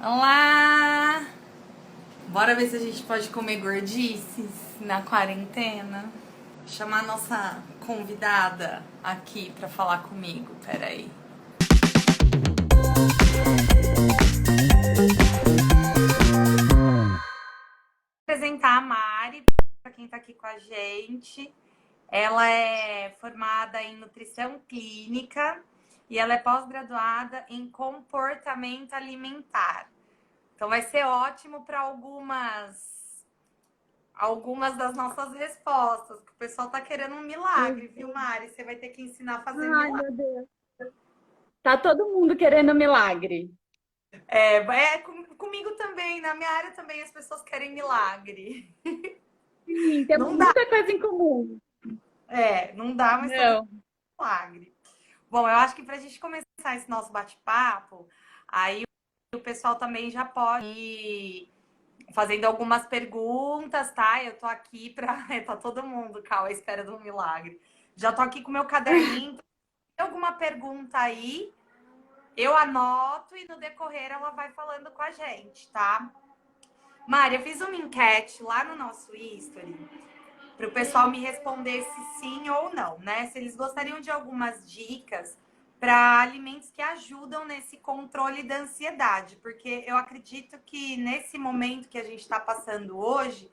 Olá! Bora ver se a gente pode comer gordices na quarentena? Vou chamar a nossa convidada aqui pra falar comigo. Peraí. Vou apresentar a Mari, pra quem tá aqui com a gente. Ela é formada em nutrição clínica e ela é pós-graduada em comportamento alimentar. Então vai ser ótimo para algumas das nossas respostas, que o pessoal tá querendo um milagre, viu, Mari? Você vai ter que ensinar a fazer Ai, milagre. meu Deus. Tá todo mundo querendo milagre. Comigo também, na minha área também as pessoas querem milagre. Sim, temos Não dá, muita coisa em comum. não dá, mas todo mundo Não. quer milagre. Bom, eu acho que pra gente começar esse nosso bate-papo, aí o pessoal também já pode ir fazendo algumas perguntas, tá? Eu tô aqui pra. Tá todo mundo, Cal, à espera de um milagre. Já tô aqui com o meu caderninho. Tem alguma pergunta aí? Eu anoto e no decorrer ela vai falando com a gente, tá? Mari, eu fiz uma enquete lá no nosso history para o pessoal me responder se sim ou não, né? Se eles gostariam de algumas dicas para alimentos que ajudam nesse controle da ansiedade, porque eu acredito que nesse momento que a gente está passando hoje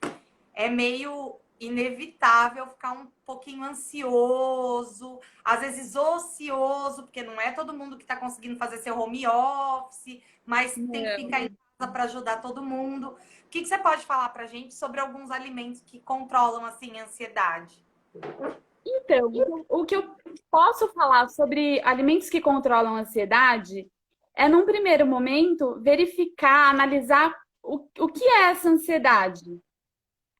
é meio inevitável ficar um pouquinho ansioso, às vezes ocioso, porque não é todo mundo que está conseguindo fazer seu home office, mas tem que Não. ficar em casa para ajudar todo mundo. O que você pode falar para a gente sobre alguns alimentos que controlam assim a ansiedade? Então, o que eu posso falar sobre alimentos que controlam a ansiedade é, num primeiro momento, verificar, analisar o que é essa ansiedade.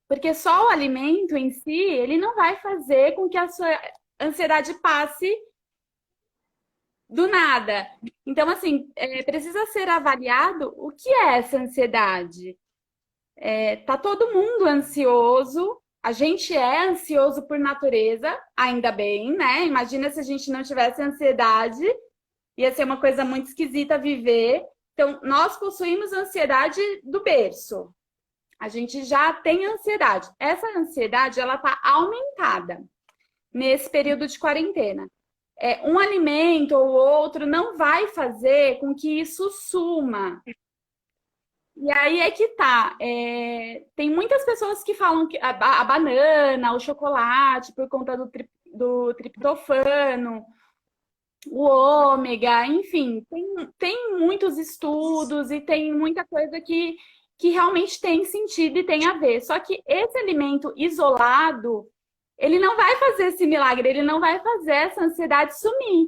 Porque só o alimento em si, ele não vai fazer com que a sua ansiedade passe do nada. Então, assim, precisa ser avaliado o que é essa ansiedade. Tá todo mundo ansioso. A gente é ansioso por natureza, ainda bem, né? Imagina se a gente não tivesse ansiedade, ia ser uma coisa muito esquisita viver. Então, nós possuímos ansiedade do berço. A gente já tem ansiedade. Essa ansiedade, ela tá aumentada nesse período de quarentena. Um alimento ou outro não vai fazer com que isso suma. E aí é que tá. Tem muitas pessoas que falam que a banana, o chocolate, por conta do triptofano, o ômega, enfim, tem muitos estudos e tem muita coisa que realmente tem sentido e tem a ver. Só que esse alimento isolado, ele não vai fazer esse milagre, ele não vai fazer essa ansiedade sumir.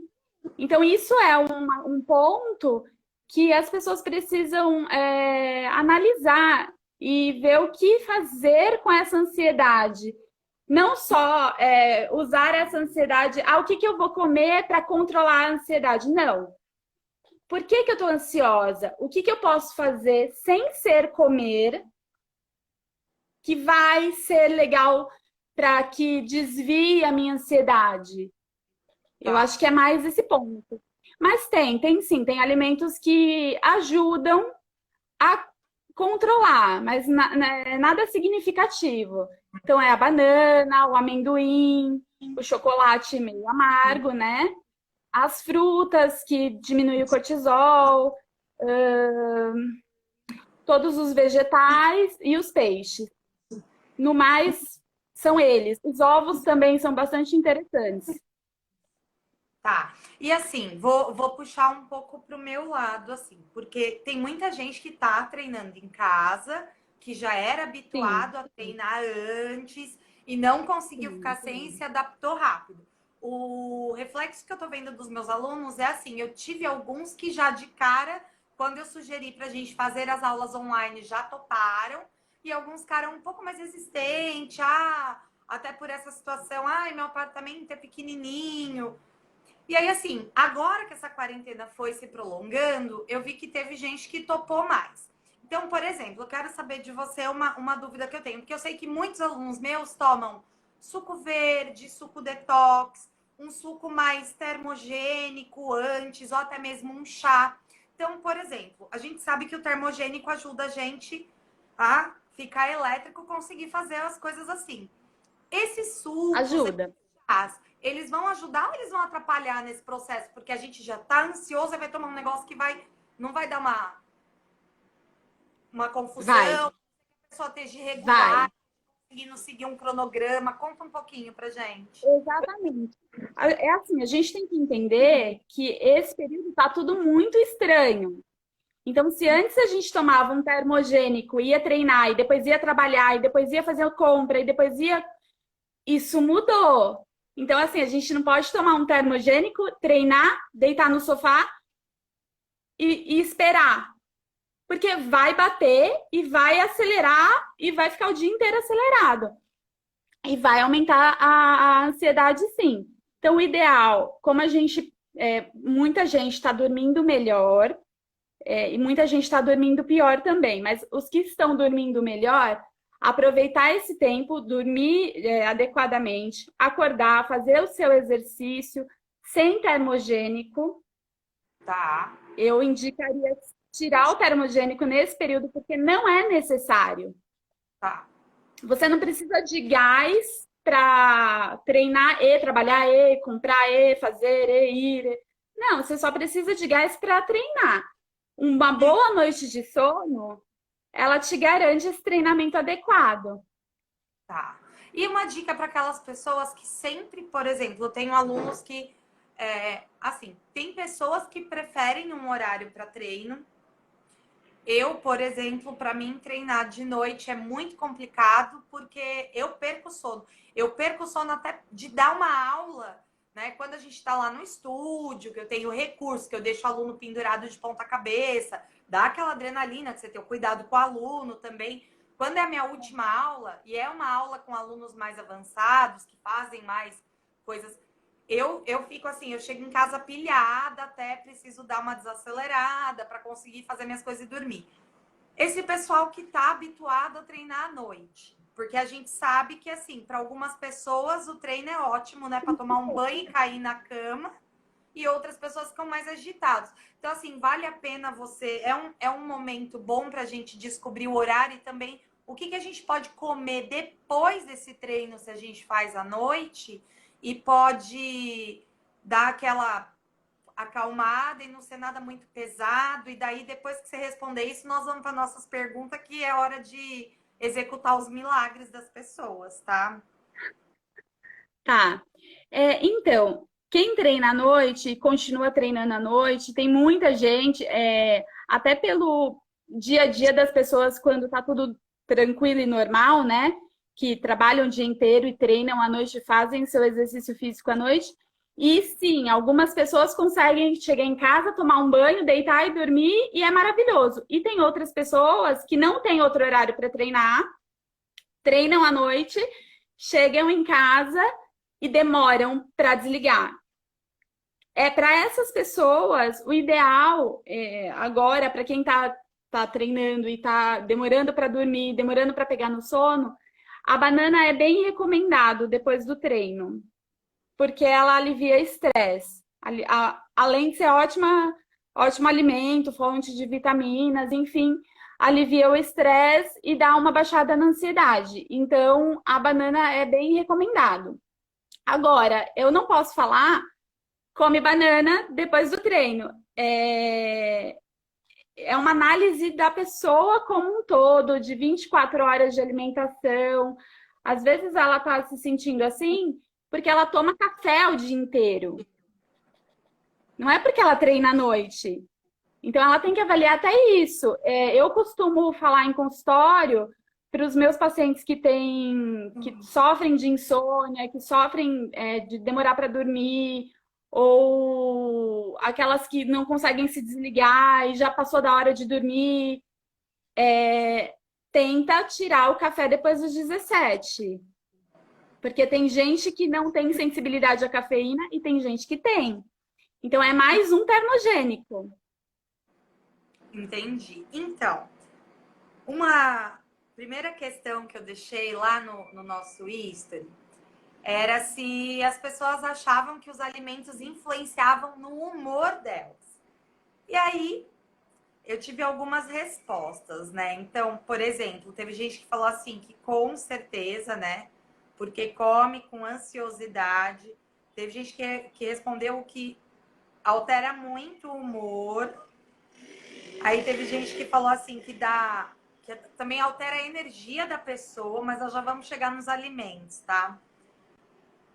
Então, isso é um ponto que as pessoas precisam analisar e ver o que fazer com essa ansiedade. Não só usar essa ansiedade, o que eu vou comer para controlar a ansiedade? Não. Por que eu estou ansiosa? O que eu posso fazer sem ser comer que vai ser legal para que desvie a minha ansiedade? Eu Tá. acho que é mais esse ponto. Mas tem sim, tem alimentos que ajudam a controlar, mas nada significativo. Então é a banana, o amendoim, o chocolate meio amargo, né? As frutas que diminuem o cortisol, todos os vegetais e os peixes. No mais, são eles. Os ovos também são bastante interessantes. Tá. E assim, vou puxar um pouco pro meu lado, assim, porque tem muita gente que tá treinando em casa, que já era Sim, habituado a treinar antes e não conseguiu ficar sim. sem e se adaptou rápido. O reflexo que eu tô vendo dos meus alunos é assim, eu tive alguns que já de cara, quando eu sugeri pra gente fazer as aulas online, já toparam, e alguns ficaram um pouco mais resistentes, até por essa situação, ai, meu apartamento é pequenininho. E aí, assim, agora que essa quarentena foi se prolongando, eu vi que teve gente que topou mais. Então, por exemplo, eu quero saber de você uma dúvida que eu tenho, porque eu sei que muitos alunos meus tomam suco verde, suco detox, um suco mais termogênico antes, ou até mesmo um chá. Então, por exemplo, a gente sabe que o termogênico ajuda a gente a ficar elétrico, conseguir fazer as coisas assim. Esses sucos, Ajuda. chás, eles vão ajudar ou eles vão atrapalhar nesse processo? Porque a gente já tá ansioso e vai tomar um negócio que não vai dar uma Vai, confusão, a pessoa esteja irregular, vai. conseguindo seguir um cronograma. Conta um pouquinho pra gente. Exatamente. É assim, a gente tem que entender que esse período está tudo muito estranho. Então, se antes a gente tomava um termogênico, ia treinar, e depois ia trabalhar, e depois ia fazer a compra, e depois ia. Isso mudou. Então, assim, a gente não pode tomar um termogênico, treinar, deitar no sofá e esperar. Porque vai bater e vai acelerar e vai ficar o dia inteiro acelerado. E vai aumentar a ansiedade, sim. Então, o ideal, como a gente, muita gente está dormindo melhor, e muita gente está dormindo pior também, mas os que estão dormindo melhor, aproveitar esse tempo, dormir adequadamente, acordar, fazer o seu exercício sem termogênico. Tá, Eu indicaria tirar o termogênico nesse período, porque não é necessário. tá. Você não precisa de gás para treinar e trabalhar e comprar e fazer e ir. Não, você só precisa de gás para treinar. Uma boa noite de sono, ela te garante esse treinamento adequado. Tá. E uma dica para aquelas pessoas que sempre, por exemplo, eu tenho alunos que, assim, tem pessoas que preferem um horário para treino. Eu, por exemplo, para mim treinar de noite é muito complicado porque eu perco sono. Eu perco sono até de dar uma aula, né? Quando a gente está lá no estúdio, que eu tenho recurso, que eu deixo o aluno pendurado de ponta cabeça, dá aquela adrenalina que você tem o cuidado com o aluno também. Quando é a minha última aula, e é uma aula com alunos mais avançados, que fazem mais coisas, eu fico assim, eu chego em casa pilhada, até preciso dar uma desacelerada para conseguir fazer minhas coisas e dormir. Esse pessoal que está habituado a treinar à noite, porque a gente sabe que assim, para algumas pessoas o treino é ótimo, né, para tomar um banho e cair na cama, e outras pessoas ficam mais agitados. Então assim, vale a pena você, é um momento bom para a gente descobrir o horário e também o que a gente pode comer depois desse treino se a gente faz à noite e pode dar aquela acalmada e não ser nada muito pesado. E daí, depois que você responder isso, nós vamos para nossas perguntas, que é hora de executar os milagres das pessoas, tá? Tá. Então, quem treina à noite, continua treinando à noite, tem muita gente, até pelo dia a dia das pessoas, quando tá tudo tranquilo e normal, né? Que trabalham o dia inteiro e treinam à noite, fazem seu exercício físico à noite. E sim, algumas pessoas conseguem chegar em casa, tomar um banho, deitar e dormir, e é maravilhoso. E tem outras pessoas que não têm outro horário para treinar, treinam à noite, chegam em casa e demoram para desligar. Para essas pessoas, o ideal agora, para quem tá treinando e tá demorando para dormir, demorando para pegar no sono, a banana é bem recomendado depois do treino, porque ela alivia estresse. Além de ser ótimo alimento, fonte de vitaminas, enfim, alivia o estresse e dá uma baixada na ansiedade. Então, a banana é bem recomendado. Agora, eu não posso falar come banana depois do treino. É uma análise da pessoa como um todo, de 24 horas de alimentação. Às vezes ela está se sentindo assim porque ela toma café o dia inteiro. Não é porque ela treina à noite. Então ela tem que avaliar até isso. Eu costumo falar em consultório para os meus pacientes que sofrem de insônia, que sofrem de demorar para dormir, ou aquelas que não conseguem se desligar e já passou da hora de dormir. Tenta tirar o café depois dos 17. Porque tem gente que não tem sensibilidade à cafeína e tem gente que tem. Então é mais um termogênico. Entendi. Então, uma primeira questão que eu deixei lá no nosso history era se as pessoas achavam que os alimentos influenciavam no humor delas. E aí, eu tive algumas respostas, né? Então, por exemplo, teve gente que falou assim que com certeza, né? Porque come com ansiosidade. Teve gente que respondeu que altera muito o humor. Aí teve gente que falou assim que dá, que também altera a energia da pessoa, mas nós já vamos chegar nos alimentos, tá?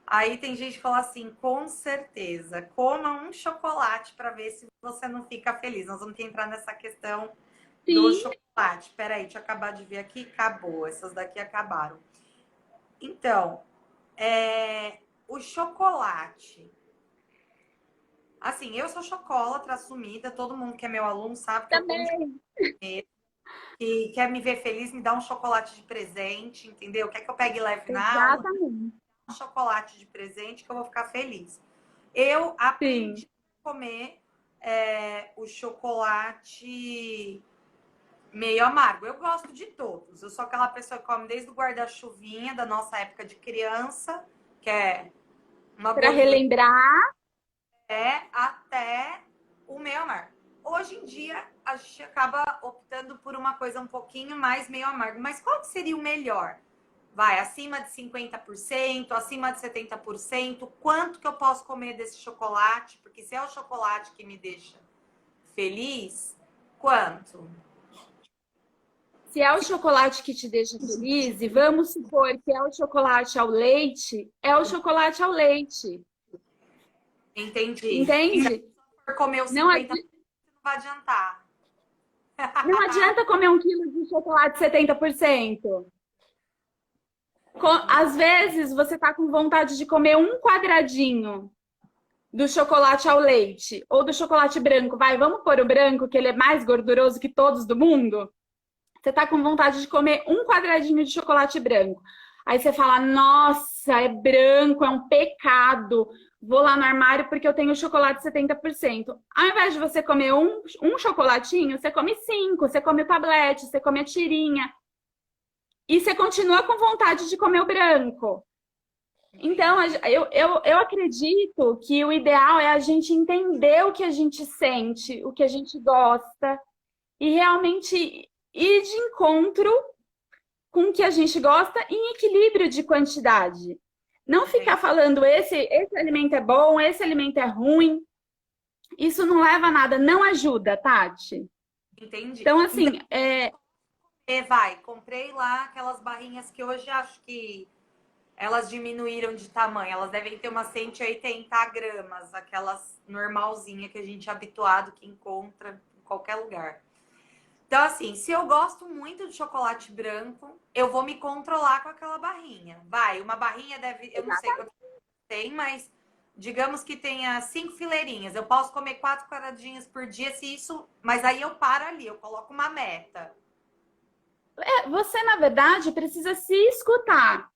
Aí tem gente que fala assim, com certeza, coma um chocolate para ver se você não fica feliz. Nós vamos ter que entrar nessa questão do Sim, chocolate. Peraí, deixa eu acabar de ver aqui. Acabou, essas daqui acabaram. Então, o chocolate. Assim, eu sou chocolatra assumida, todo mundo que é meu aluno sabe que eu como também. chocolate, que quer me ver feliz, me dá um chocolate de presente, entendeu? Quer que eu pegue e leve na aula? Exatamente. Um chocolate de presente que eu vou ficar feliz. Eu Sim. aprendi a comer o chocolate meio amargo. Eu gosto de todos. Eu sou aquela pessoa que come desde o guarda-chuvinha da nossa época de criança, que é uma Para bolinha, relembrar, até o meio amargo. Hoje em dia, a gente acaba optando por uma coisa um pouquinho mais meio amargo. Mas qual que seria o melhor? Vai, acima de 50%, acima de 70%. Quanto que eu posso comer desse chocolate? Porque se é o chocolate que me deixa feliz, quanto? se é o chocolate que te deixa feliz, e vamos supor que é o chocolate ao leite, é o chocolate ao leite. Entendi. E se Entende? for comer os Não, 50%, não vai adiantar. não adianta comer 1 quilo de chocolate 70%. Às vezes você tá com vontade de comer um quadradinho do chocolate ao leite ou do chocolate branco. Vai, vamos pôr o branco, que ele é mais gorduroso que todos do mundo. Você tá com vontade de comer um quadradinho de chocolate branco. Aí você fala: nossa, é branco, é um pecado. Vou lá no armário porque eu tenho chocolate 70%. Ao invés de você comer um chocolatinho, você come 5, você come o tablete, você come a tirinha. E você continua com vontade de comer o branco. Então, eu acredito que o ideal é a gente entender o que a gente sente, o que a gente gosta, e realmente ir de encontro com o que a gente gosta em equilíbrio de quantidade. Não ficar Entendi. falando esse alimento é bom, esse alimento é ruim. Isso não leva a nada, não ajuda, Tati. Entendi. Então, Então, assim, vai, comprei lá aquelas barrinhas que hoje acho que elas diminuíram de tamanho. Elas devem ter umas 180 gramas, aquelas normalzinha que a gente é habituado, que encontra em qualquer lugar. Então, assim, se eu gosto muito de chocolate branco, eu vou me controlar com aquela barrinha. Vai, uma barrinha deve, eu não sei quanto tem, mas digamos que tenha 5 fileirinhas. Eu posso comer 4 quadradinhos por dia, se isso. Mas aí eu paro ali, eu coloco uma meta. você, na verdade, precisa se escutar.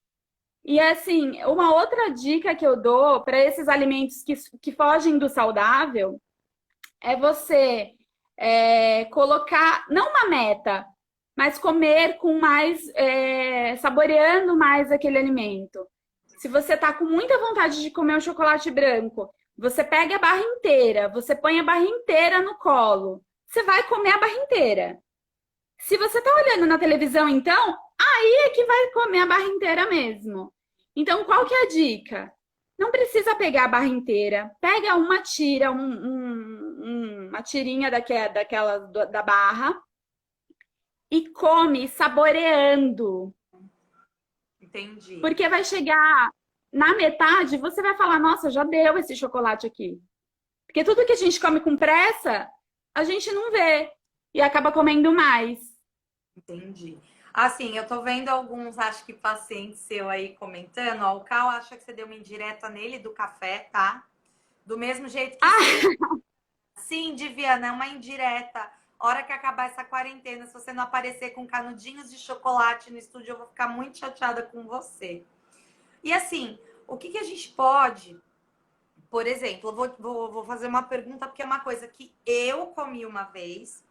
E assim, uma outra dica que eu dou para esses alimentos que fogem do saudável é você colocar, não uma meta, mas comer com mais, saboreando mais aquele alimento. Se você tá com muita vontade de comer um chocolate branco, você pega a barra inteira, você põe a barra inteira no colo, você vai comer a barra inteira. Se você tá olhando na televisão, então, aí é que vai comer a barra inteira mesmo. Então, qual que é a dica? Não precisa pegar a barra inteira. Pega uma tira, uma tirinha daquela da barra e come saboreando. Entendi. Porque vai chegar na metade, você vai falar: nossa, já deu esse chocolate aqui. Porque tudo que a gente come com pressa, a gente não vê e acaba comendo mais. Entendi. Assim, eu tô vendo alguns, acho que pacientes seu aí comentando. Ó, o Cal acha que você deu uma indireta nele do café, tá? Do mesmo jeito que sim. Ah, Sim, Diviana, é uma indireta. Hora que acabar essa quarentena, se você não aparecer com canudinhos de chocolate no estúdio, eu vou ficar muito chateada com você. E assim, o que a gente pode, por exemplo, eu vou fazer uma pergunta, porque é uma coisa que eu comi uma vez,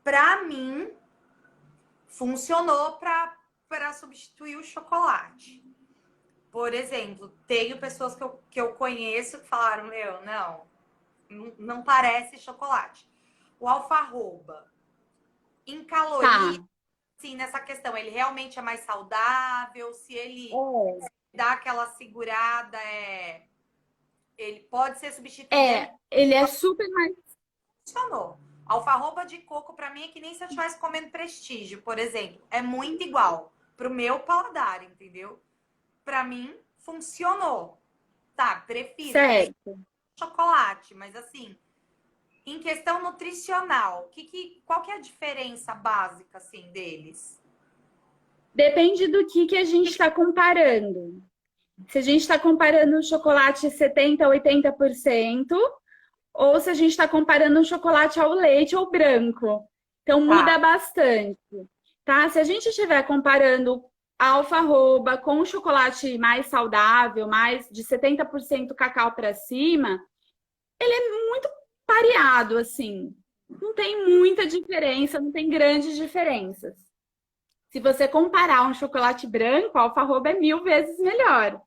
pra mim, funcionou para substituir o chocolate. Por exemplo, tenho pessoas que eu conheço que falaram, meu, não parece chocolate. o alfarroba, em caloria, Tá. sim, nessa questão, ele realmente é mais saudável, se ele É. dá aquela segurada, ele pode ser substituído, ele Ele é super mais. funcionou. Alfarroba de coco, para mim, é que nem se eu estivesse comendo prestígio, por exemplo. É muito igual pro meu paladar, entendeu? Para mim, funcionou. Tá, prefiro também Certo. chocolate, mas assim, em questão nutricional, qual que é a diferença básica, assim, deles? Depende do que a gente está comparando. Se a gente está comparando um chocolate 70, 80%, ou se a gente está comparando um chocolate ao leite ou branco. Então Tá. muda bastante, tá? Se a gente estiver comparando a alfarroba com um chocolate mais saudável, mais de 70% cacau para cima, muito pareado, assim. Não tem muita diferença, não tem grandes diferenças. Se você comparar um chocolate branco, a alfarroba é 1000 vezes melhor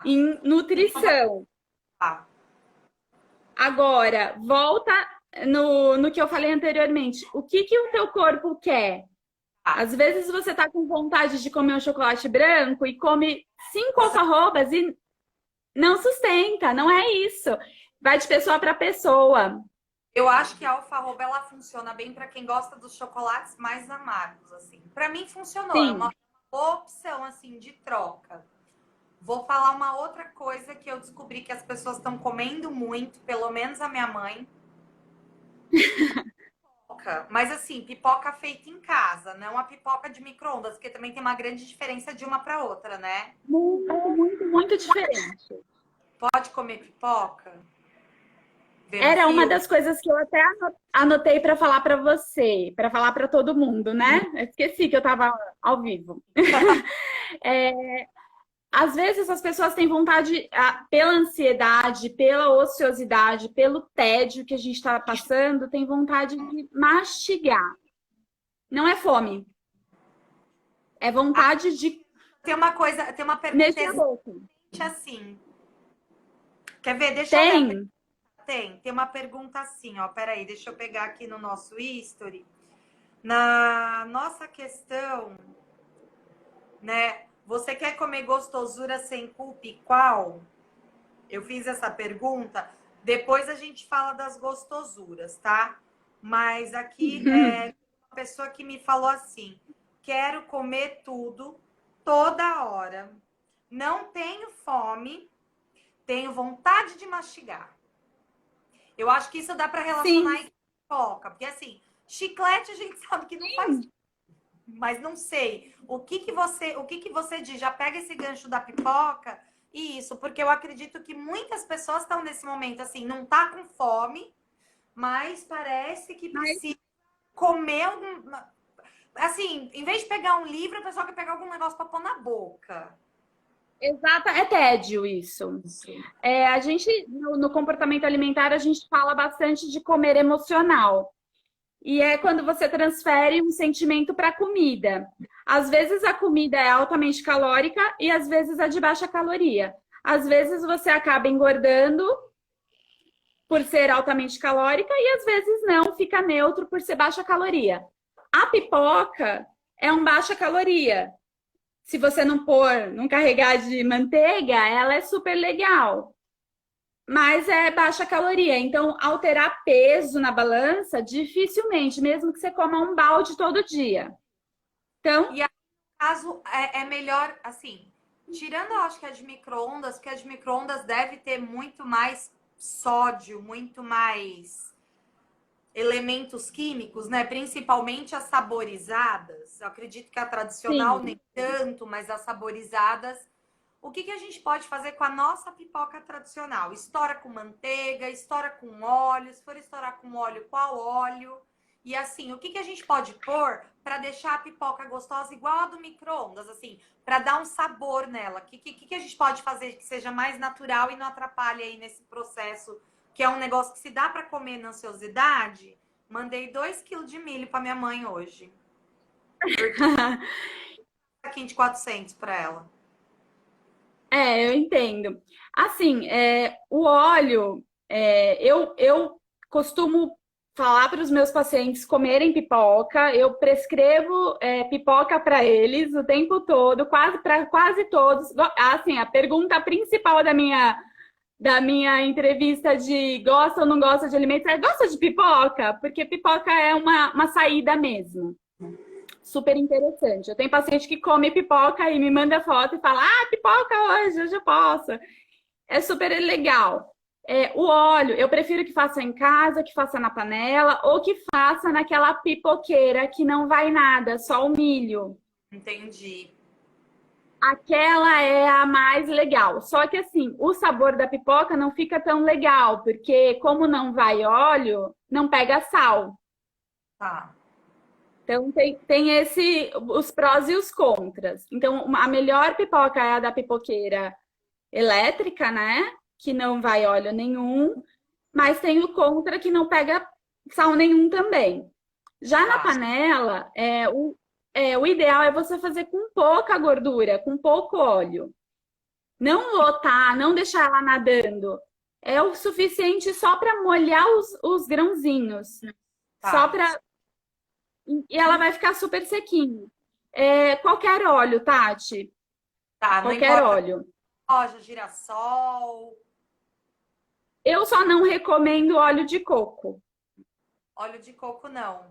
em Então, nutrição. tá. Agora, volta no que eu falei anteriormente. O que o teu corpo quer? Tá. Às vezes você tá com vontade de comer um chocolate branco e come 5 alfarrobas e não sustenta, não é isso. Vai de pessoa para pessoa. Eu acho que a alfarroba ela funciona bem para quem gosta dos chocolates mais amargos, assim. Para mim funcionou, é uma Sim. boa opção assim de troca. Vou falar uma outra coisa que eu descobri que as pessoas estão comendo muito, pelo menos a minha mãe, pipoca. Mas assim, pipoca feita em casa, não a pipoca de micro-ondas, porque também tem uma grande diferença de uma para outra, né? Muito, muito, muito diferente. Pode comer pipoca vendo Era uma filme? das coisas que eu até anotei para falar para você, para falar para todo mundo, né? Eu esqueci que eu estava ao vivo. Às vezes as pessoas têm vontade, pela ansiedade, pela ociosidade, pelo tédio que a gente está passando, tem vontade de mastigar. Não é fome, é vontade de Tem uma coisa, tem uma pergunta mexer a exatamente boca. assim. Quer ver? Deixa eu ler a pergunta. Tem? Tem uma pergunta assim, ó. Peraí, deixa eu pegar aqui no nosso history. Na nossa questão, né? Você quer comer gostosura sem culpa e qual? Eu fiz essa pergunta. Depois a gente fala das gostosuras, tá? Mas aqui é uma pessoa que me falou assim: quero comer tudo, toda hora. Não tenho fome, tenho vontade de mastigar. Eu acho que isso dá para relacionar Sim, aí com pipoca, porque assim, chiclete a gente sabe que não faz, sim. mas não sei. O que que você diz? Já pega esse gancho da pipoca e isso, porque eu acredito que muitas pessoas estão nesse momento assim, não tá com fome, mas parece que Mas, precisa comer algum, assim, em vez de pegar um livro, a pessoa quer pegar algum negócio para pôr na boca. exata, é tédio isso. A gente, no comportamento alimentar, a gente fala bastante de comer emocional. E é quando você transfere um sentimento para a comida. Às vezes a comida é altamente calórica e às vezes é de baixa caloria. Às vezes você acaba engordando por ser altamente calórica e às vezes não, fica neutro por ser baixa caloria. A pipoca é um baixa caloria. Se você não pôr, não carregar de manteiga, ela é super legal. Mas é baixa caloria. Então, alterar peso na balança, dificilmente, mesmo que você coma um balde todo dia. Então, E aí, no caso, é melhor, assim, tirando, eu acho que a de micro-ondas, porque a de micro-ondas deve ter muito mais sódio, muito mais elementos químicos, né? Principalmente as saborizadas. Eu acredito que a tradicional sim. nem tanto, mas as saborizadas. O que a gente pode fazer com a nossa pipoca tradicional? Estoura com manteiga, estoura com óleo. Se for estourar com óleo, qual óleo? E assim, o que a gente pode pôr para deixar a pipoca gostosa igual a do micro-ondas, assim, para dar um sabor nela? O que a gente pode fazer que seja mais natural e não atrapalhe aí nesse processo, que é um negócio que se dá para comer na ansiosidade? Mandei 2 quilos de milho para minha mãe hoje. Porque aqui de 400 para ela. Eu entendo. Assim, o óleo, eu costumo falar para os meus pacientes comerem pipoca. Eu prescrevo pipoca para eles o tempo todo, para quase todos. Assim, a pergunta principal da minha entrevista de gosta ou não gosta de alimentos é gosta de pipoca? Porque pipoca é uma saída mesmo. Super interessante. Eu tenho paciente que come pipoca e me manda foto e fala: ah, pipoca hoje eu posso. É super legal. O óleo, eu prefiro que faça em casa, que faça na panela, ou que faça naquela pipoqueira que não vai nada, só o milho. Entendi. Aquela é a mais legal. Só que assim, o sabor da pipoca não fica tão legal, porque como não vai óleo, não pega sal. Tá. Então tem os prós e os contras. Então, a melhor pipoca é a da pipoqueira elétrica, né? Que não vai óleo nenhum, mas tem o contra que não pega sal nenhum também. Já na Tá. panela, o ideal é você fazer com pouca gordura, com pouco óleo. Não lotar, não deixar ela nadando. É o suficiente só para molhar os grãozinhos. Só Tá. para. E ela vai ficar super sequinho. Qualquer óleo, Tati. Tá, não Qualquer importa. óleo. Soja, girassol, Eu só não recomendo óleo de coco. óleo de coco, não.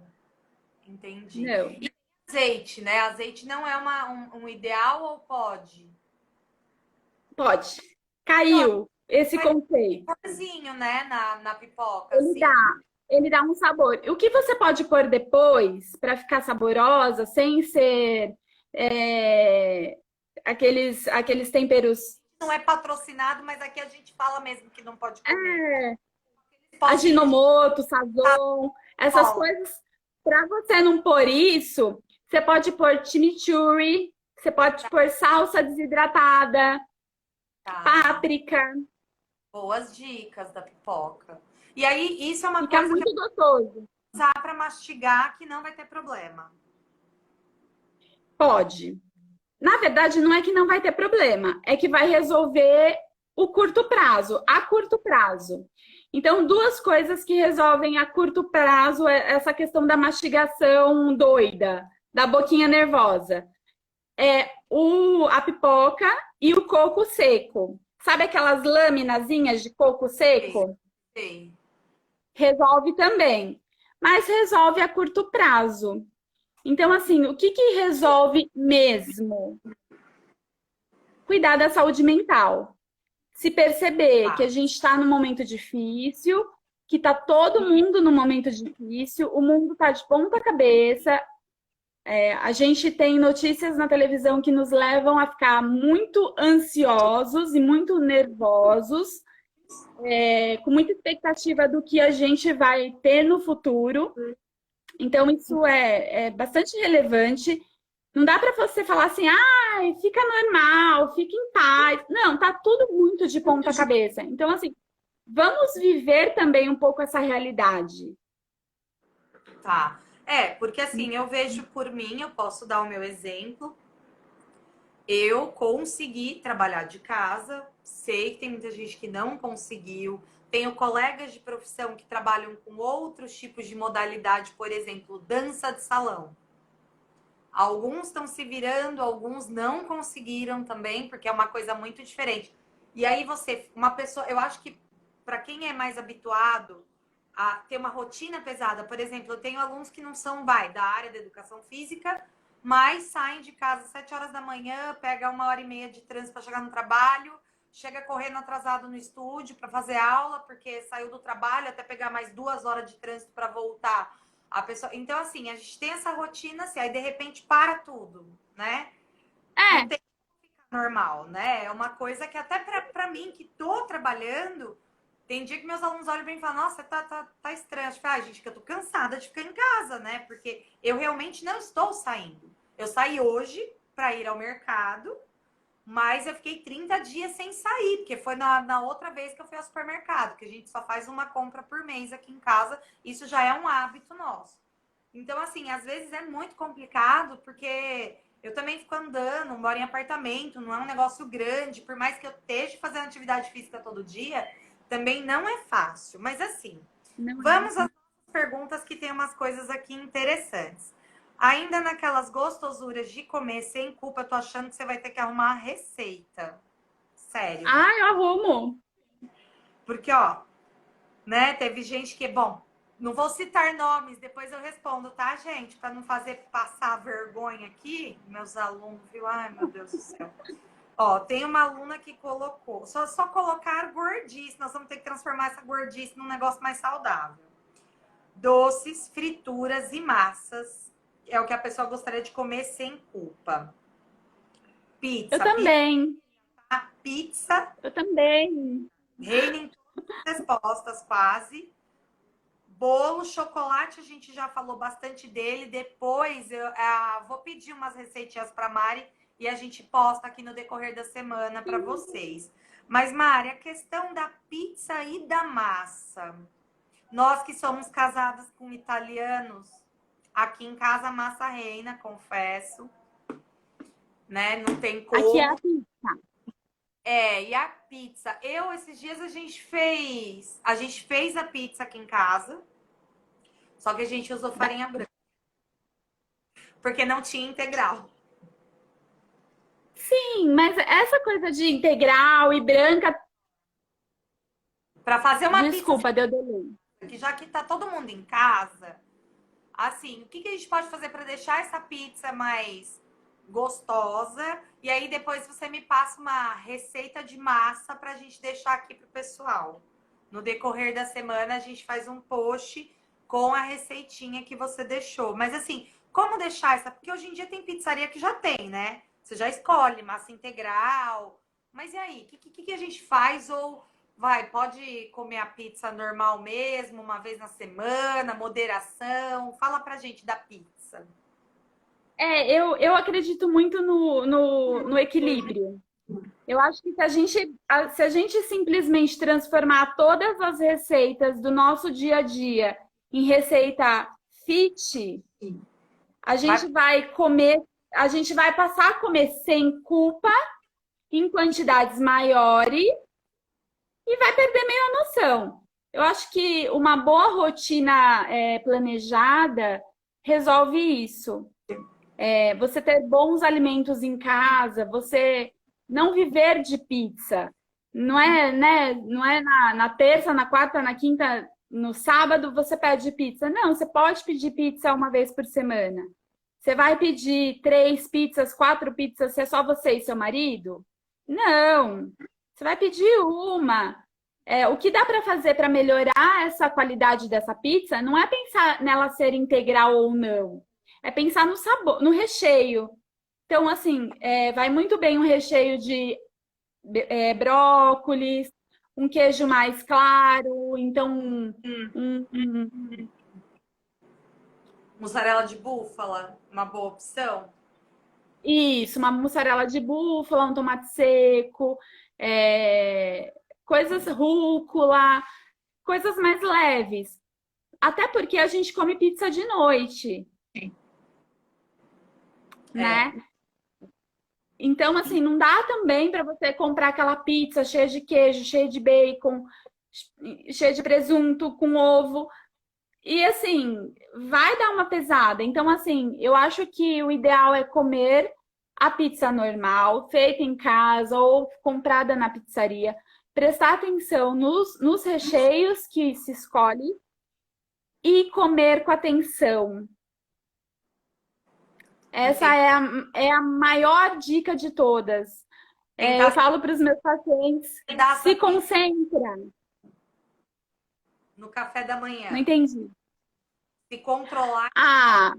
Entendi. Não. E azeite, né? Azeite não é um ideal ou pode? Pode. Não, Caiu esse faz conceito. um saborzinho, né? Na pipoca, Ele assim. dá, ele dá um sabor. O que você pode pôr depois para ficar saborosa, sem ser é, aqueles temperos Não é patrocinado, mas aqui a gente fala mesmo que não pode comer. Pozinho de Ajinomoto, sazon, essas cola. coisas. Para você não pôr isso, você pode pôr chimichurri, você pode pôr salsa desidratada, Tá. páprica. Boas dicas da pipoca. E aí, isso é uma Fica coisa que eu muito gostoso. vou usar para mastigar que não vai ter problema. Pode. Na verdade, não é que não vai ter problema, é que vai resolver o curto prazo, a curto prazo. Então, duas coisas que resolvem a curto prazo é essa questão da mastigação doida, da boquinha nervosa. A pipoca e o coco seco. Sabe aquelas laminazinhas de coco Sei, seco? sei. Resolve também, mas resolve a curto prazo. Então, assim, o que resolve mesmo? Cuidar da saúde mental. Se perceber que a Tá. gente está num momento difícil, que está todo mundo num momento difícil, o mundo está de ponta cabeça. A gente tem notícias na televisão que nos levam a ficar muito ansiosos e muito nervosos, com muita expectativa do que a gente vai ter no futuro. Então, isso é bastante relevante. Não dá para você falar assim, ai, fica normal, fica em paz. Não, tá tudo muito de ponta cabeça. Então, assim, vamos viver também um pouco essa realidade. Tá. Porque assim, eu vejo por mim, eu posso dar o meu exemplo. Eu consegui trabalhar de casa, sei que tem muita gente que não conseguiu. Tenho colegas de profissão que trabalham com outros tipos de modalidade, por exemplo, dança de salão. Alguns estão se virando, alguns não conseguiram também, porque é uma coisa muito diferente. E aí uma pessoa, eu acho que para quem é mais habituado a ter uma rotina pesada, por exemplo, eu tenho alunos que não são, da área da educação física, mas saem de casa às 7 horas da manhã, pega 1h30 de trânsito para chegar no trabalho, chega correndo atrasado no estúdio para fazer aula, porque saiu do trabalho até pegar mais 2 horas de trânsito para voltar. A pessoa, então, assim, a gente tem essa rotina, assim, aí de repente para tudo, né? Não É, tem normal, né? É uma coisa que até para mim, que tô trabalhando, tem dia que meus alunos olham bem e falam, nossa, tá estranho. Eu falo, gente, que eu tô cansada de ficar em casa, né? Porque eu realmente não estou saindo. Eu saí hoje para ir ao mercado, mas eu fiquei 30 dias sem sair, porque foi na outra vez que eu fui ao supermercado, que a gente só faz uma compra por mês aqui em casa. Isso já é um hábito nosso. Então, assim, às vezes é muito complicado, porque eu também fico andando, moro em apartamento, não é um negócio grande. Por mais que eu esteja fazendo atividade física todo dia, também não é fácil. Mas, assim, não é. vamos às perguntas que tem umas coisas aqui interessantes. Ainda naquelas gostosuras de comer sem culpa, eu tô achando que você vai ter que arrumar a receita. Sério. Ah, eu arrumo. Porque, ó, né, teve gente que, bom, não vou citar nomes, depois eu respondo, tá, gente? Para não fazer passar vergonha aqui, meus alunos, viu? Ai, meu Deus do céu. Ó, tem uma aluna que colocou, só colocar gordice, nós vamos ter que transformar essa gordice num negócio mais saudável. Doces, frituras e massas é o que a pessoa gostaria de comer sem culpa. Eu Pizza, também. pizza, Eu também. reina em todas as respostas quase. Bolo, chocolate, a gente já falou bastante dele. Depois eu vou pedir umas receitinhas para Mari e a gente posta aqui no decorrer da semana para vocês. Mas, Mari, a questão da pizza e da massa. Nós que somos casadas com italianos, aqui em casa a massa reina, confesso, né? Não tem Aqui é como. a pizza. E a pizza. Esses dias a gente fez a pizza aqui em casa, só que a gente usou farinha branca, porque não tinha integral. Sim, mas essa coisa de integral e branca, Para fazer uma pizza desculpa, deu delay. que já que tá todo mundo em casa, assim, o que a gente pode fazer para deixar essa pizza mais gostosa? E aí depois você me passa uma receita de massa para a gente deixar aqui pro pessoal. No decorrer da semana a gente faz um post com a receitinha que você deixou. Mas assim, como deixar essa? Porque hoje em dia tem pizzaria que já tem, né? Você já escolhe massa integral. Mas e aí? O que a gente faz? Ou pode comer a pizza normal mesmo, uma vez na semana, moderação? Fala pra gente da pizza. Eu acredito muito no equilíbrio. Eu acho que se a gente simplesmente transformar todas as receitas do nosso dia a dia em receita fit, a Vai... gente vai comer, a gente vai passar a comer sem culpa, em quantidades maiores, e vai perder meio a noção. Eu acho que uma boa rotina planejada resolve isso. Você ter bons alimentos em casa, você não viver de pizza. Não é, né? Não é na terça, na quarta, na quinta, no sábado você pede pizza. Não, você pode pedir pizza uma vez por semana. Você vai pedir 3 pizzas, 4 pizzas, se é só você e seu marido? Não. Você vai pedir uma. O que dá para fazer para melhorar essa qualidade dessa pizza não é pensar nela ser integral ou não. É pensar no sabor, no recheio. Então, assim, vai muito bem um recheio de brócolis, um queijo mais claro, então Mussarela de búfala, uma boa opção. isso, uma mussarela de búfala, um tomate seco, coisas rúcula, coisas mais leves. Até porque a gente come pizza de noite, É. né? Então, assim, não dá também para você comprar aquela pizza cheia de queijo, cheia de bacon, cheia de presunto, com ovo. E, assim, vai dar uma pesada. Então, assim, eu acho que o ideal é comer a pizza normal, feita em casa ou comprada na pizzaria. Prestar atenção nos recheios que se escolhe e comer com atenção. Essa Entendi. é a maior dica de todas. Eu Tentar falo para os meus pacientes, dar essa se pizza concentra. no café da Não manhã. entendi. Se controlar Ah,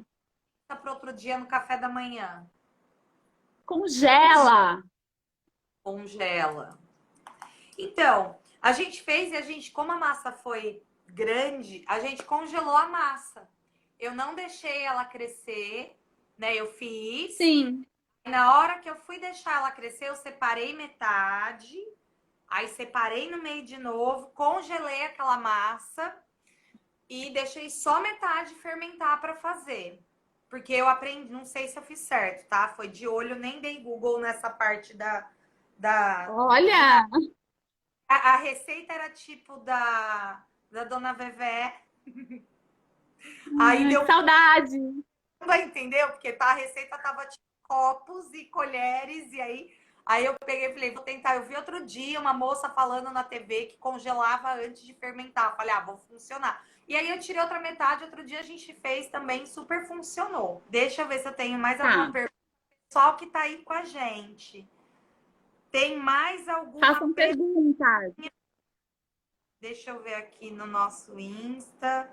para outro dia no café da manhã. congela. Congela. Então, a gente fez e como a massa foi grande, a gente congelou a massa. Eu não deixei ela crescer, né? Eu fiz. Sim. Na hora que eu fui deixar ela crescer, eu separei metade, aí separei no meio de novo, congelei aquela massa e deixei só metade fermentar para fazer. Porque eu aprendi, não sei se eu fiz certo, tá? Foi de olho, nem dei Google nessa parte da Olha, a receita era tipo da Dona Vevé. Aí Ai, deu que saudade! entendeu? Porque a receita tava tipo copos e colheres, e aí eu peguei e falei, vou tentar. Eu vi outro dia uma moça falando na TV que congelava antes de fermentar. Falei, vou funcionar. E aí eu tirei outra metade, outro dia a gente fez também, super funcionou. Deixa eu ver se eu tenho mais alguma Tá, pergunta. Pessoal que tá aí com a gente. Tem mais alguma façam pergunta? perguntas. Deixa eu ver aqui no nosso Insta.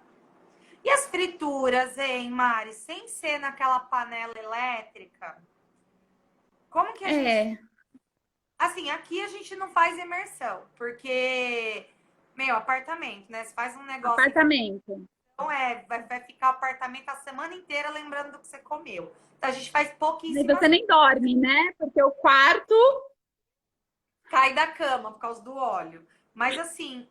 E as frituras, hein, Mari? Sem ser naquela panela elétrica, como que a gente. É, Assim, aqui a gente não faz imersão, porque, meu, apartamento, né? Você faz um negócio em apartamento. frentão, vai ficar o apartamento a semana inteira lembrando do que você comeu. Então a gente faz E você pouquíssimas. nem dorme, né? Porque o quarto. Cai da cama por causa do óleo. Mas assim,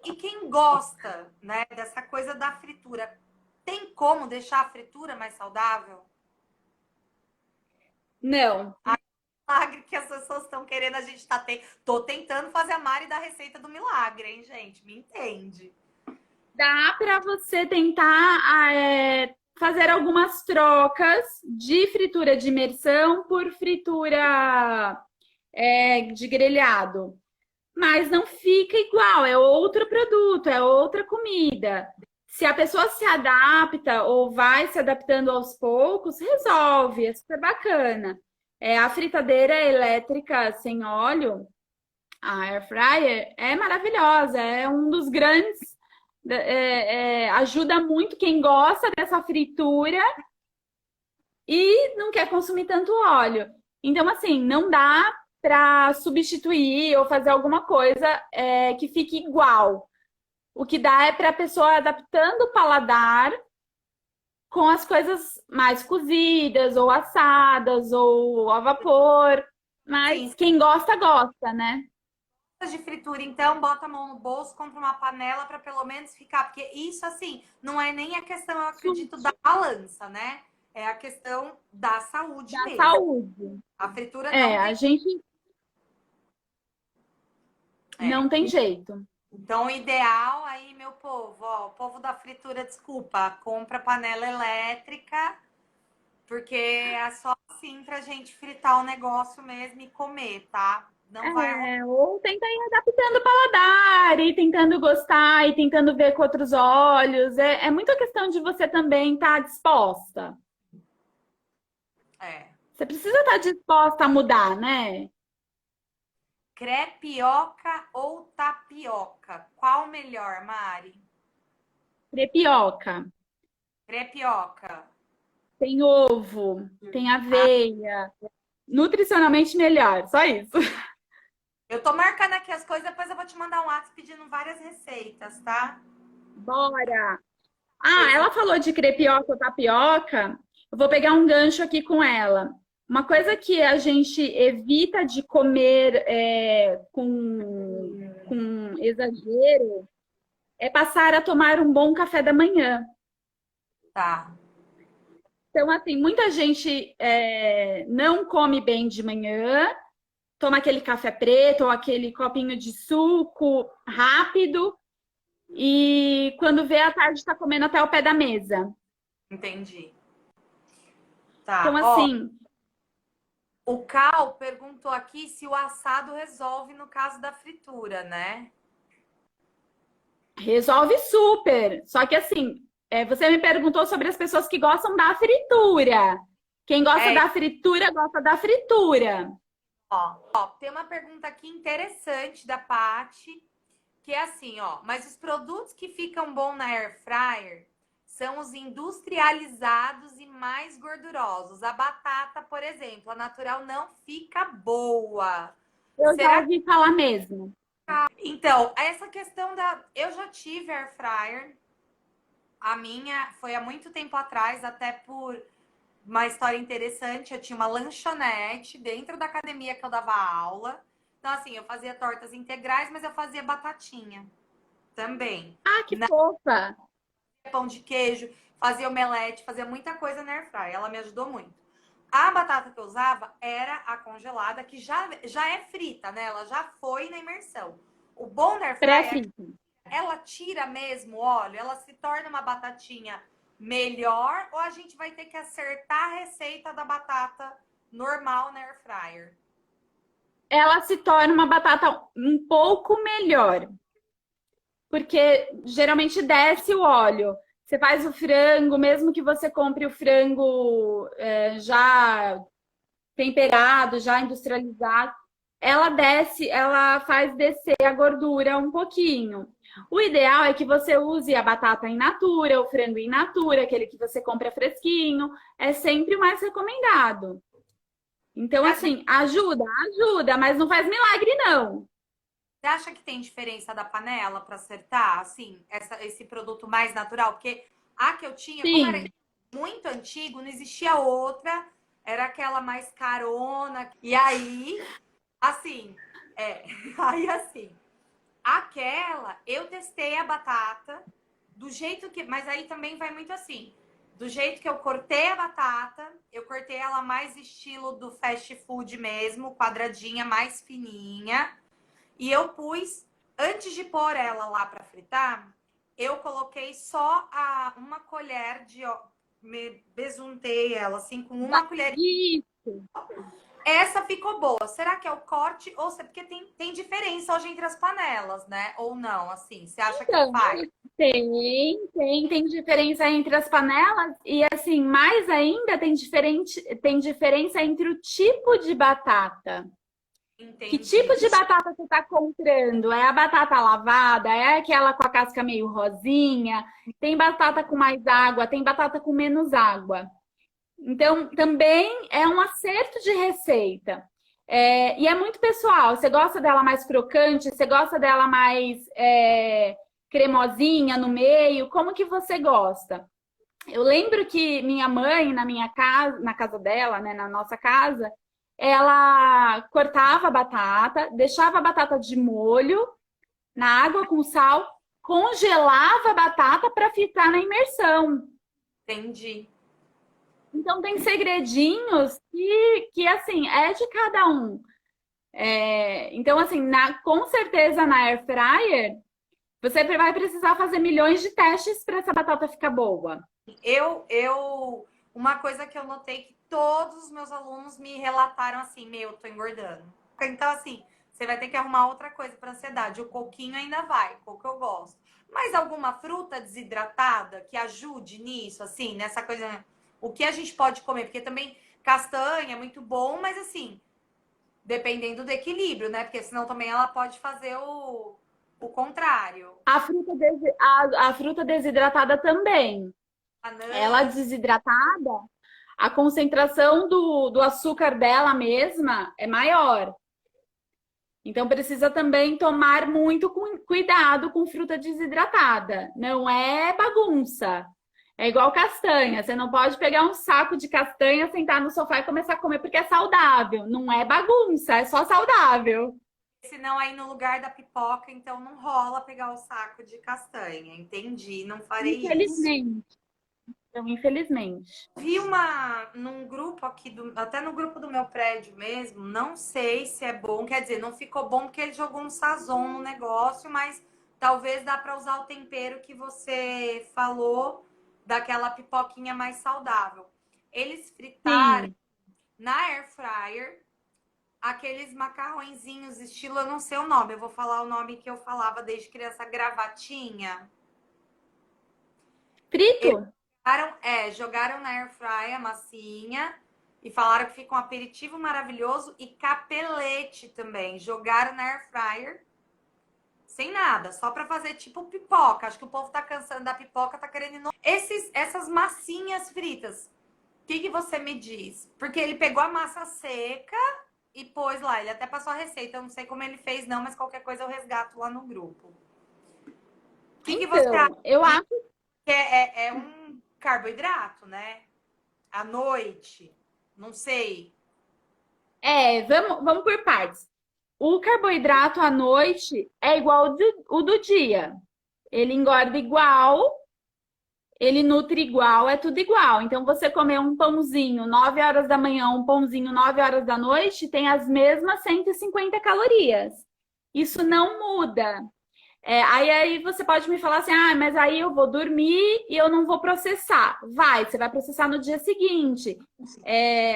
e quem gosta, né, dessa coisa da fritura, tem como deixar a fritura mais saudável? Não. Milagre que as pessoas estão querendo, a gente tá tô tentando fazer a Mari da receita do milagre, hein, gente? Me entende? Dá para você tentar fazer algumas trocas de fritura de imersão por fritura de grelhado. Mas não fica igual, é outro produto, é outra comida. Se a pessoa se adapta ou vai se adaptando aos poucos, resolve, é super bacana. A fritadeira elétrica sem óleo, a air fryer, é maravilhosa, é um dos grandes. Ajuda muito quem gosta dessa fritura e não quer consumir tanto óleo. Então, assim, não dá para substituir ou fazer alguma coisa que fique igual. O que dá é para a pessoa adaptando o paladar com as coisas mais cozidas, ou assadas, ou a vapor. Sim, Mas quem gosta, gosta, né? de fritura, então, bota a mão no bolso, compra uma panela para pelo menos ficar, porque isso, assim, não é nem a questão, eu acredito, da balança, né? É a questão da saúde Da mesmo. saúde. A fritura não A tem. gente É. não tem jeito. Então, o ideal aí, meu povo, ó, o povo da fritura, desculpa, compra panela elétrica, porque é só assim pra gente fritar o negócio mesmo e comer, tá? Não vai rolar. Ou tenta ir adaptando o paladar, e tentando gostar, e tentando ver com outros olhos. É muito questão de você também estar disposta. É. Você precisa estar disposta a mudar, né? Crepioca ou tapioca? Qual melhor, Mari? Crepioca. Crepioca. Tem ovo, tem Ah, aveia. Nutricionalmente melhor, só isso. eu tô marcando aqui as coisas, depois eu vou te mandar um WhatsApp pedindo várias receitas, tá? Bora! Esse Ela falou de crepioca ou tapioca. Eu vou pegar um gancho aqui com ela. Uma coisa que a gente evita de comer com exagero é passar a tomar um bom café da manhã. tá. Então, assim, muita gente não come bem de manhã, toma aquele café preto ou aquele copinho de suco rápido e quando vê à tarde está comendo até o pé da mesa. Entendi. Então, Tá. Ó, assim, o Cal perguntou aqui se o assado resolve no caso da fritura, né? resolve super. Só que assim, você me perguntou sobre as pessoas que gostam da fritura. Quem gosta É, da fritura, gosta da fritura. ó, tem uma pergunta aqui interessante da Paty, que é assim, ó, mas os produtos que ficam bom na air fryer são os industrializados e mais gordurosos. A batata, por exemplo, a natural não fica boa. Eu já Será que... ouvi falar mesmo. Então, essa questão da... Eu já tive air fryer, a minha foi há muito tempo atrás, até por uma história interessante. Eu tinha uma lanchonete dentro da academia que eu dava aula. Então, assim, eu fazia tortas integrais, mas eu fazia batatinha também. Ah, que fofa! Pão de queijo, fazia omelete, fazia muita coisa na airfryer. Ela me ajudou muito. A batata que eu usava era a congelada, que já é frita, né? Ela já foi na imersão. O bom da airfryer é que Pré-frito. ela tira mesmo o óleo, ela se torna uma batatinha melhor ou a gente vai ter que acertar a receita da batata normal na air fryer? Ela se torna uma batata um pouco melhor, porque geralmente desce o óleo. Você faz o frango, mesmo que você compre o frango já temperado, já industrializado, ela desce, ela faz descer a gordura um pouquinho. O ideal é que você use a batata in natura, o frango in natura, aquele que você compra fresquinho, é sempre o mais recomendado. Então, assim, ajuda, mas não faz milagre, não. Você acha que tem diferença da panela para acertar, assim, esse produto mais natural? Porque a que eu tinha, como era Sim, muito antigo, não existia outra, era aquela mais carona. E aí, assim, é, aí assim, aquela, eu testei a batata do jeito que, mas aí também vai muito assim, do jeito que eu cortei a batata, eu cortei ela mais estilo do fast food mesmo, quadradinha, mais fininha. E eu pus, antes de pôr ela lá para fritar, eu coloquei só uma colher de. Me besuntei ela assim com uma colher. isso. Essa ficou boa. Será que é o corte? Ou se porque tem diferença hoje entre as panelas, né? Ou não, assim? Você acha que Então, faz? tem diferença entre as panelas e assim, mais ainda tem diferença entre o tipo de batata. Que Entendi. tipo de batata você está comprando? É a batata lavada? É aquela com a casca meio rosinha? Tem batata com mais água? Tem batata com menos água? Então, também é um acerto de receita. E é muito pessoal. Você gosta dela mais crocante? Você gosta dela mais cremosinha no meio? Como que você gosta? Eu lembro que minha mãe, na minha casa, na casa dela, né, na nossa casa, ela cortava a batata, deixava a batata de molho na água com sal, congelava a batata para ficar na imersão. Entendi. Então tem segredinhos que assim, é de cada um. Então, assim, com certeza na air fryer, você vai precisar fazer milhões de testes para essa batata ficar boa. Uma coisa que eu notei que todos os meus alunos me relataram assim, meu, tô engordando. Então, assim, você vai ter que arrumar outra coisa para ansiedade. O coquinho ainda vai, coco eu gosto. Mas alguma fruta desidratada que ajude nisso, assim, nessa coisa, o que a gente pode comer? Porque também castanha é muito bom, mas assim, dependendo do equilíbrio, né? Porque senão também ela pode fazer o contrário. A fruta desidratada também. Ela Banana, desidratada, a concentração do açúcar dela mesma é maior. Então precisa também tomar muito cuidado com fruta desidratada. Não é bagunça. É igual castanha. Você não pode pegar um saco de castanha, sentar no sofá e começar a comer porque é saudável. Não é bagunça, é só saudável. senão aí no lugar da pipoca, então não rola pegar o saco de castanha. Entendi, não farei isso. Infelizmente. Então, infelizmente. Vi num grupo aqui, até no grupo do meu prédio mesmo, não sei se é bom, quer dizer, não ficou bom porque ele jogou um sazon no negócio, mas talvez dá para usar o tempero que você falou daquela pipoquinha mais saudável. Eles fritaram Sim. na air fryer aqueles macarrõezinhos estilo, eu não sei o nome, eu vou falar o nome que eu falava desde criança, gravatinha. Frito? Jogaram na air fryer a massinha e falaram que fica um aperitivo maravilhoso e capelete também. Jogaram na air fryer sem nada, só para fazer tipo pipoca. Acho que o povo tá cansando da pipoca, tá querendo essas massinhas fritas. O que você me diz? Porque ele pegou a massa seca e pôs lá. Ele até passou a receita. Eu não sei como ele fez, não, mas qualquer coisa eu resgato lá no grupo. O que você acha? Então, eu acho. Que é um carboidrato, né? À noite. Não sei. Vamos por partes. O carboidrato à noite é igual o do dia. Ele engorda igual, ele nutre igual, é tudo igual. Então, você comer um pãozinho 9 horas da manhã, um pãozinho 9 horas da noite, tem as mesmas 150 calorias. Isso não muda. Aí você pode me falar assim, ah, mas aí eu vou dormir e eu não vou processar. Você vai processar no dia seguinte.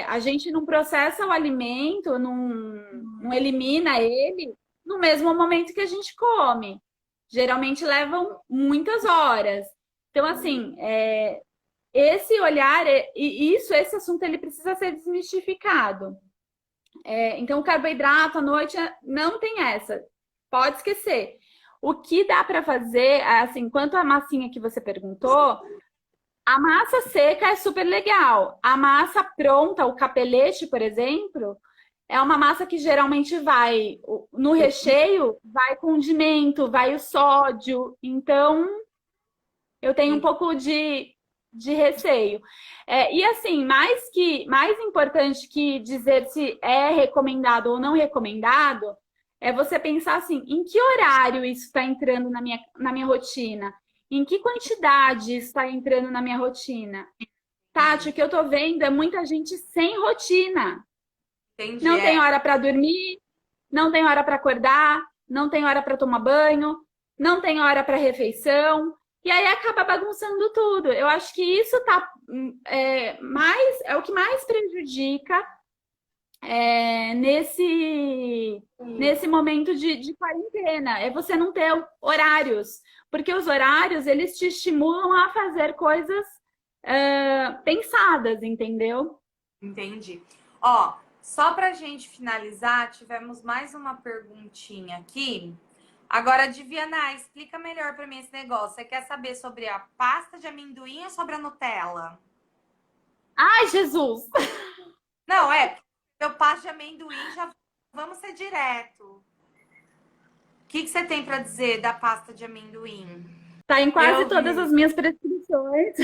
A gente não processa o alimento, não elimina ele no mesmo momento que a gente come. Geralmente levam muitas horas. Então, assim, esse olhar, esse assunto, ele precisa ser desmistificado. Então, o carboidrato à noite não tem essa. Pode esquecer. O que dá para fazer, assim, quanto à massinha que você perguntou, a massa seca é super legal. A massa pronta, o capelete, por exemplo, é uma massa que geralmente vai no recheio, vai condimento, vai o sódio. Então, eu tenho um pouco de receio. E assim, mais importante que dizer se é recomendado ou não recomendado, é você pensar assim, em que horário isso está entrando na minha rotina? Em que quantidade isso está entrando na minha rotina? Tati, o que eu tô vendo é muita gente sem rotina. Entendi, Não tem hora para dormir, não tem hora para acordar, não tem hora para tomar banho, não tem hora para refeição, e aí acaba bagunçando tudo. Eu acho que isso é o que mais prejudica nesse momento de quarentena, é você não ter horários, porque os horários eles te estimulam a fazer coisas pensadas, entendeu? entendi. Ó, só pra gente finalizar, tivemos mais uma perguntinha aqui. Agora, Diviana, explica melhor pra mim esse negócio. Você quer saber sobre a pasta de amendoim ou sobre a Nutella? Ai, Jesus! Não, eu pasta de amendoim, já vamos ser direto. O que você tem pra dizer da pasta de amendoim? Tá em quase Eu todas vi. as minhas prescrições.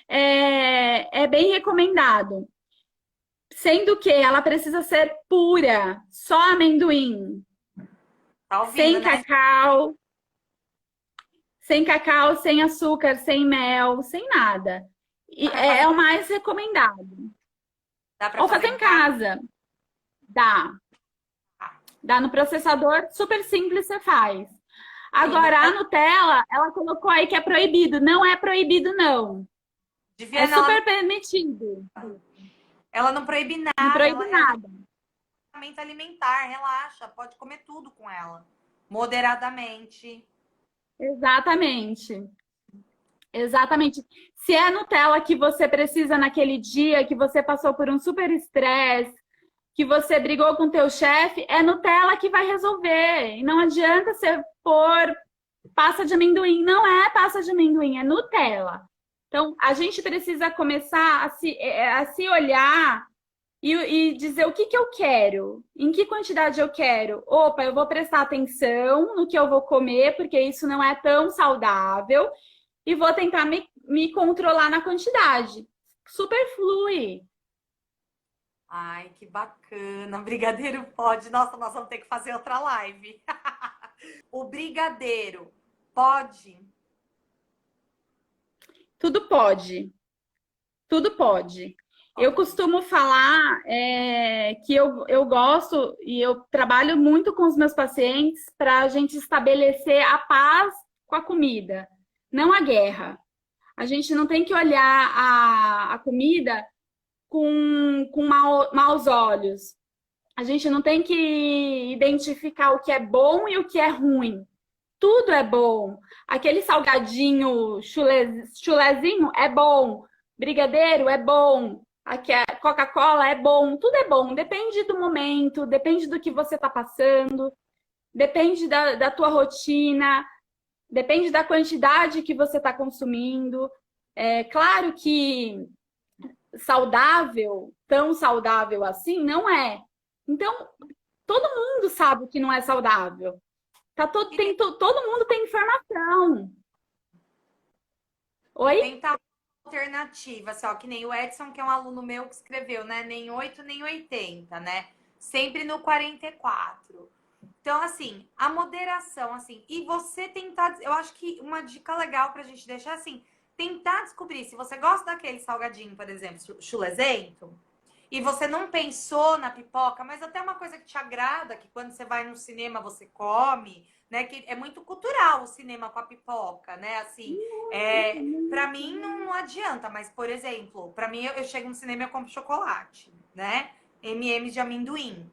É bem recomendado. Sendo que ela precisa ser pura, só amendoim, Tá ouvindo, sem né? cacau, sem cacau, sem açúcar, sem mel, sem nada. E Dá pra fazer, é o mais recomendado. dá pra Ou fazer fazer em em casa? casa. Dá. Dá no processador, super simples você faz. Sim, Agora, a Nutella, ela colocou aí que é proibido. Não é proibido, não. É Diviana, super permitido. ela não proíbe Não nada, proíbe ela nada. ferramenta alimentar, relaxa, pode comer tudo com ela. Moderadamente. Exatamente. Exatamente. Se é a Nutella que você precisa naquele dia, que você passou por um super estresse, que você brigou com teu chefe, é Nutella que vai resolver. E não adianta você pôr pasta de amendoim. Não é pasta de amendoim, é Nutella. Então, a gente precisa começar a se olhar e dizer o que eu quero, em que quantidade eu quero. Opa, eu vou prestar atenção no que eu vou comer, porque isso não é tão saudável, e vou tentar me controlar na quantidade. Super flui. Ai, que bacana. Brigadeiro pode. Nossa, nós vamos ter que fazer outra live. O brigadeiro pode. Tudo pode. Tudo pode. Eu costumo falar que eu gosto e eu trabalho muito com os meus pacientes para a gente estabelecer a paz com a comida, não a guerra. A gente não tem que olhar a comida com maus olhos. A gente não tem que identificar o que é bom e o que é ruim. Tudo é bom. Aquele salgadinho chulezinho é bom. Brigadeiro é bom. Aqui a Coca-Cola é bom. Tudo é bom. Depende do momento, depende do que você está passando, depende da tua rotina, depende da quantidade que você está consumindo. É claro que saudável, tão saudável assim, não é. Então, todo mundo sabe que não é saudável. Todo mundo tem informação. E Oi? tentar alternativa, assim, ó, que nem o Edson, que é um aluno meu que escreveu, né? Nem 8 nem 80, né? Sempre no 44. Então, assim, a moderação, assim, e você tentar. Eu acho que uma dica legal pra gente deixar assim, tentar descobrir se você gosta daquele salgadinho, por exemplo, chulesento. e você não pensou na pipoca, mas até uma coisa que te agrada, que quando você vai no cinema você come, né? Que é muito cultural o cinema com a pipoca, né? Assim, para mim não adianta, mas por exemplo, para mim eu chego no cinema e eu compro chocolate, né? M&M de amendoim.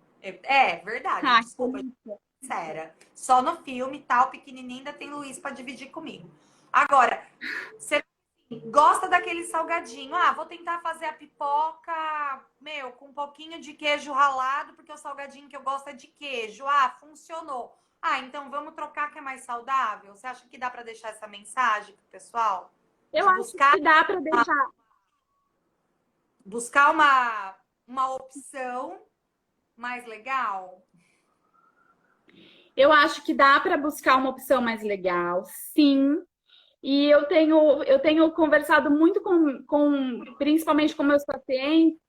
Verdade, Ah, que desculpa, delícia. sincera. Só no filme, tal, pequenininho, ainda tem Luiz para dividir comigo. Agora, você gosta daquele salgadinho. Ah, vou tentar fazer a pipoca, meu, com um pouquinho de queijo ralado, porque o salgadinho que eu gosto é de queijo. Ah, funcionou. Ah, então vamos trocar que é mais saudável? Você acha que dá para deixar essa mensagem pro pessoal? Eu De acho buscar, que dá para deixar. buscar uma opção mais legal? Eu acho que dá para buscar uma opção mais legal, sim. E eu tenho conversado muito principalmente com meus pacientes,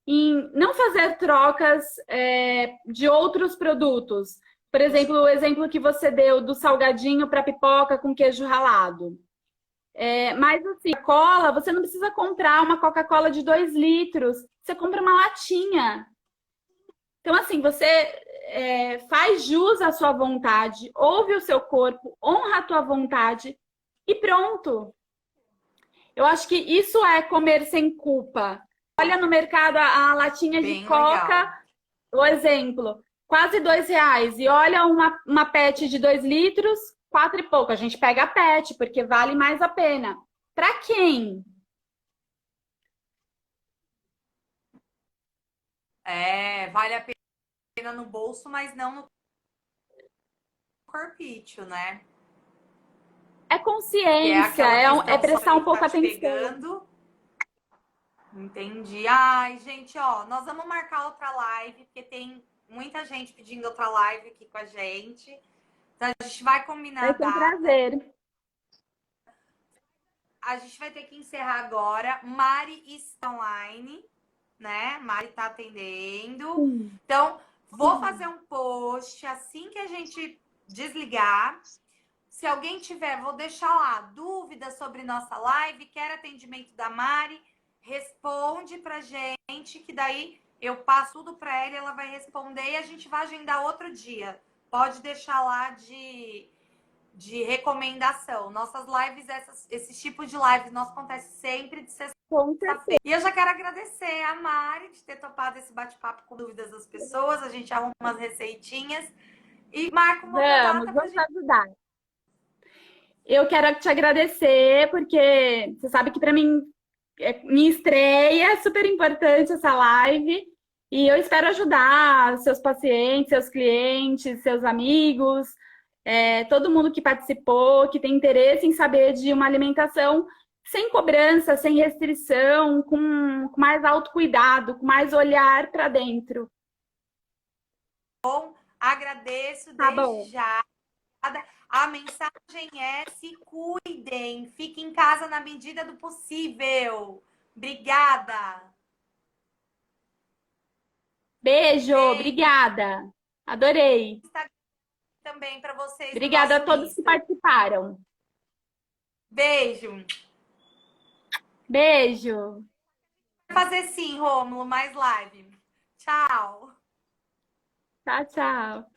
em não fazer trocas de outros produtos. Por exemplo, o exemplo que você deu do salgadinho para pipoca com queijo ralado. Mas assim, cola, você não precisa comprar uma Coca-Cola de 2 litros, você compra uma latinha. Então, assim, você faz jus à sua vontade, ouve o seu corpo, honra a tua vontade e pronto. Eu acho que isso é comer sem culpa. Olha no mercado a latinha de Bem Coca, legal. o exemplo, quase R$ 2. E olha uma PET de 2 litros, quatro e pouco. A gente pega a PET, porque vale mais a pena. Para quem? Vale a pena no bolso, mas não no corpício, né? É Que é consciência, aquela é questão só prestar ele um tá pouco te atenção. pegando. Entendi. Ai, gente, ó, nós vamos marcar outra live, porque tem muita gente pedindo outra live aqui com a gente. Então a gente vai combinar Vai a ser um data. prazer. A gente vai ter que encerrar agora. Mari está online, né? Mari tá atendendo. Sim. Então, vou fazer um post assim que a gente desligar. Se alguém tiver, vou deixar lá dúvidas sobre nossa live, quer atendimento da Mari, responde pra gente, que daí eu passo tudo para ela e ela vai responder e a gente vai agendar outro dia. Pode deixar lá de recomendação. Nossas lives, esses tipos de lives, nós acontece sempre de Com sexta-feira. E eu já quero agradecer a Mari de ter topado esse bate-papo com dúvidas das pessoas. A gente arruma umas receitinhas e marca uma outra Vamos, data pra vamos gente. ajudar. Eu quero te agradecer, porque você sabe que para mim, minha estreia é super importante essa live. E eu espero ajudar seus pacientes, seus clientes, seus amigos, todo mundo que participou, que tem interesse em saber de uma alimentação sem cobrança, sem restrição, com mais autocuidado, com mais olhar para dentro. Agradeço Tá desde bom. já. A mensagem é: se cuidem, fiquem em casa na medida do possível. Obrigada. Beijo, Beijo obrigada. Adorei. também para vocês do Obrigada a nosso todos que Insta. participaram. Beijo. Beijo. Vai fazer sim, Rômulo, mais live. Tchau. Tchau, tchau.